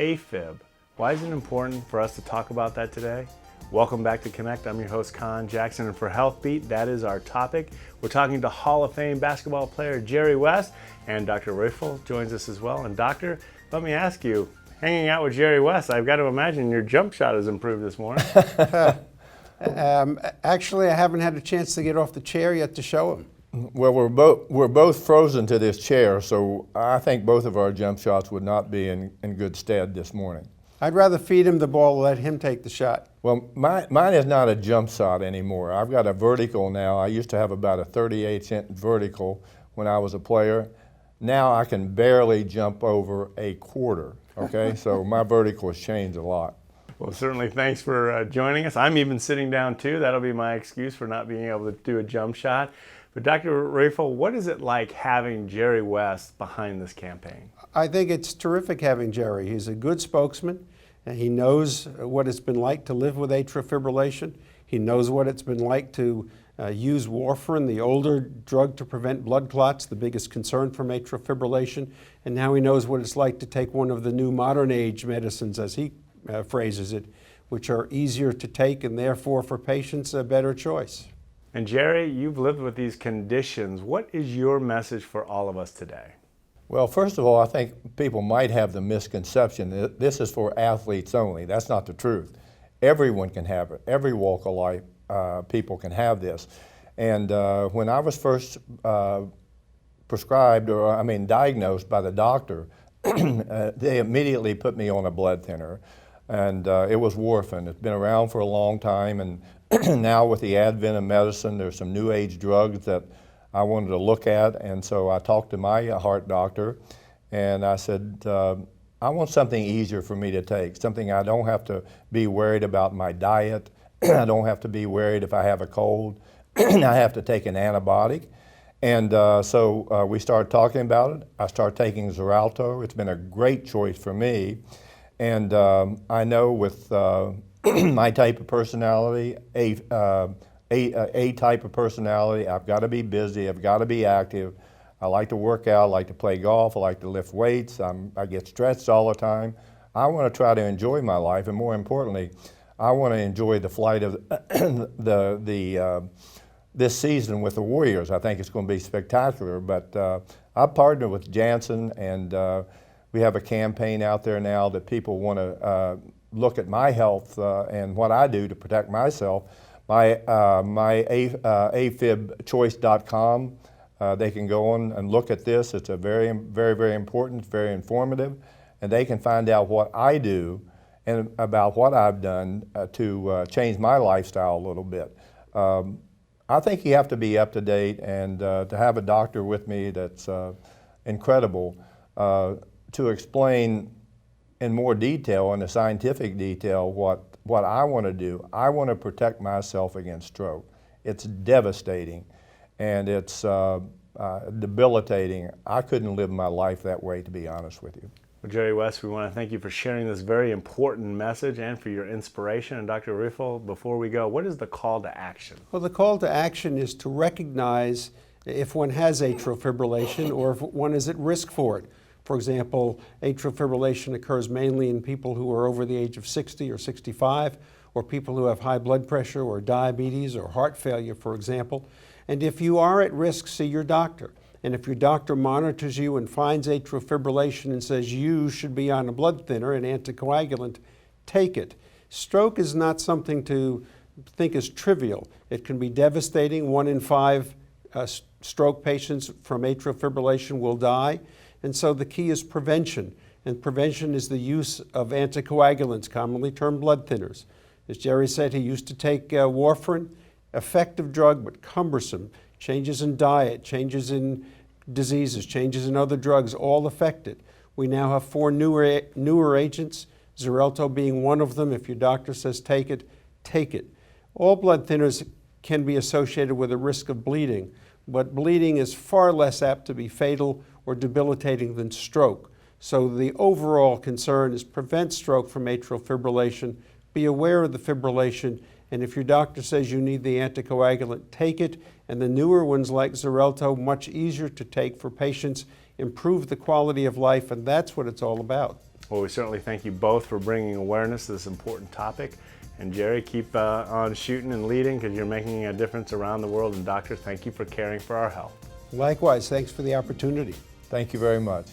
AFiB. Why is it important for us to talk about that today? Welcome back to Connect. I'm your host, Conn Jackson, and for Health Beat, that is our topic. We're talking to Hall of Fame basketball player Jerry West, and Dr. Reiffel joins us as well. And doctor, let me ask you, hanging out with Jerry West, I've got to imagine your jump shot has improved this morning. Actually, I haven't had a chance to get off the chair yet to show him. Well, we're both frozen to this chair, so I think both of our jump shots would not be in good stead this morning. I'd rather feed him the ball and let him take the shot. Well, mine is not a jump shot anymore. I've got a vertical now. I used to have about a 38-inch vertical when I was a player. Now I can barely jump over a quarter, okay? So my vertical has changed a lot. Well, certainly thanks for joining us. I'm even sitting down too. That'll be my excuse for not being able to do a jump shot. But Dr. Reiffel, what is it like having Jerry West behind this campaign? I think it's terrific having Jerry. He's a good spokesman, and he knows what it's been like to live with atrial fibrillation. He knows what it's been like to use warfarin, the older drug to prevent blood clots, the biggest concern from atrial fibrillation. And now he knows what it's like to take one of the new modern age medicines, as he phrases it, which are easier to take and therefore for patients a better choice. And Jerry, you've lived with these conditions. What is your message for all of us today? Well, first of all, I think people might have the misconception that this is for athletes only. That's not the truth. Everyone can have it. Every walk of life, people can have this. And when I was first diagnosed by the doctor, they immediately put me on a blood thinner. And it was warfarin. It's been around for a long time, and now with the advent of medicine, there's some new age drugs that I wanted to look at, and so I talked to my heart doctor, and I said, I want something easier for me to take, something I don't have to be worried about my diet, I don't have to be worried if I have a cold, I have to take an antibiotic. And so we started talking about it. I started taking Xarelto. It's been a great choice for me. And I know with my type of personality, a type of personality, I've got to be busy, I've got to be active. I like to work out, I like to play golf, I like to lift weights, I get stretched all the time. I want to try to enjoy my life, and more importantly, I want to enjoy the flight of this season with the Warriors. I think it's going to be spectacular, but I've partnered with Janssen, and we have a campaign out there now that people want to look at my health and what I do to protect myself. My AFibchoice.com, they can go on and look at this. It's a very, very important, it's very informative, and they can find out what I do and about what I've done to change my lifestyle a little bit. I think you have to be up to date, and to have a doctor with me that's incredible to explain in more detail, in a scientific detail, what I want to do. I want to protect myself against stroke. It's devastating, and it's debilitating. I couldn't live my life that way, to be honest with you. Well, Jerry West, we want to thank you for sharing this very important message and for your inspiration. And Dr. Reiffel, before we go, what is the call to action? Well, the call to action is to recognize if one has atrial fibrillation or if one is at risk for it. For example, atrial fibrillation occurs mainly in people who are over the age of 60 or 65, or people who have high blood pressure or diabetes or heart failure, for example. And if you are at risk, see your doctor. And if your doctor monitors you and finds atrial fibrillation and says you should be on a blood thinner, an anticoagulant, take it. Stroke is not something to think is trivial. It can be devastating. 1 in 5 stroke patients from atrial fibrillation will die. And so the key is prevention, and prevention is the use of anticoagulants, commonly termed blood thinners. As Jerry said, he used to take warfarin, effective drug but cumbersome. Changes in diet, changes in diseases, changes in other drugs, all affected. We now have 4 newer agents, Xarelto being one of them. If your doctor says take it, take it. All blood thinners can be associated with a risk of bleeding, but bleeding is far less apt to be fatal or debilitating than stroke. So the overall concern is prevent stroke from atrial fibrillation, be aware of the fibrillation, and if your doctor says you need the anticoagulant, take it. And the newer ones like Xarelto, much easier to take for patients, improve the quality of life, and that's what it's all about. Well, we certainly thank you both for bringing awareness to this important topic. And Jerry, keep on shooting and leading, because you're making a difference around the world. And doctors, thank you for caring for our health. Likewise, thanks for the opportunity. Thank you very much.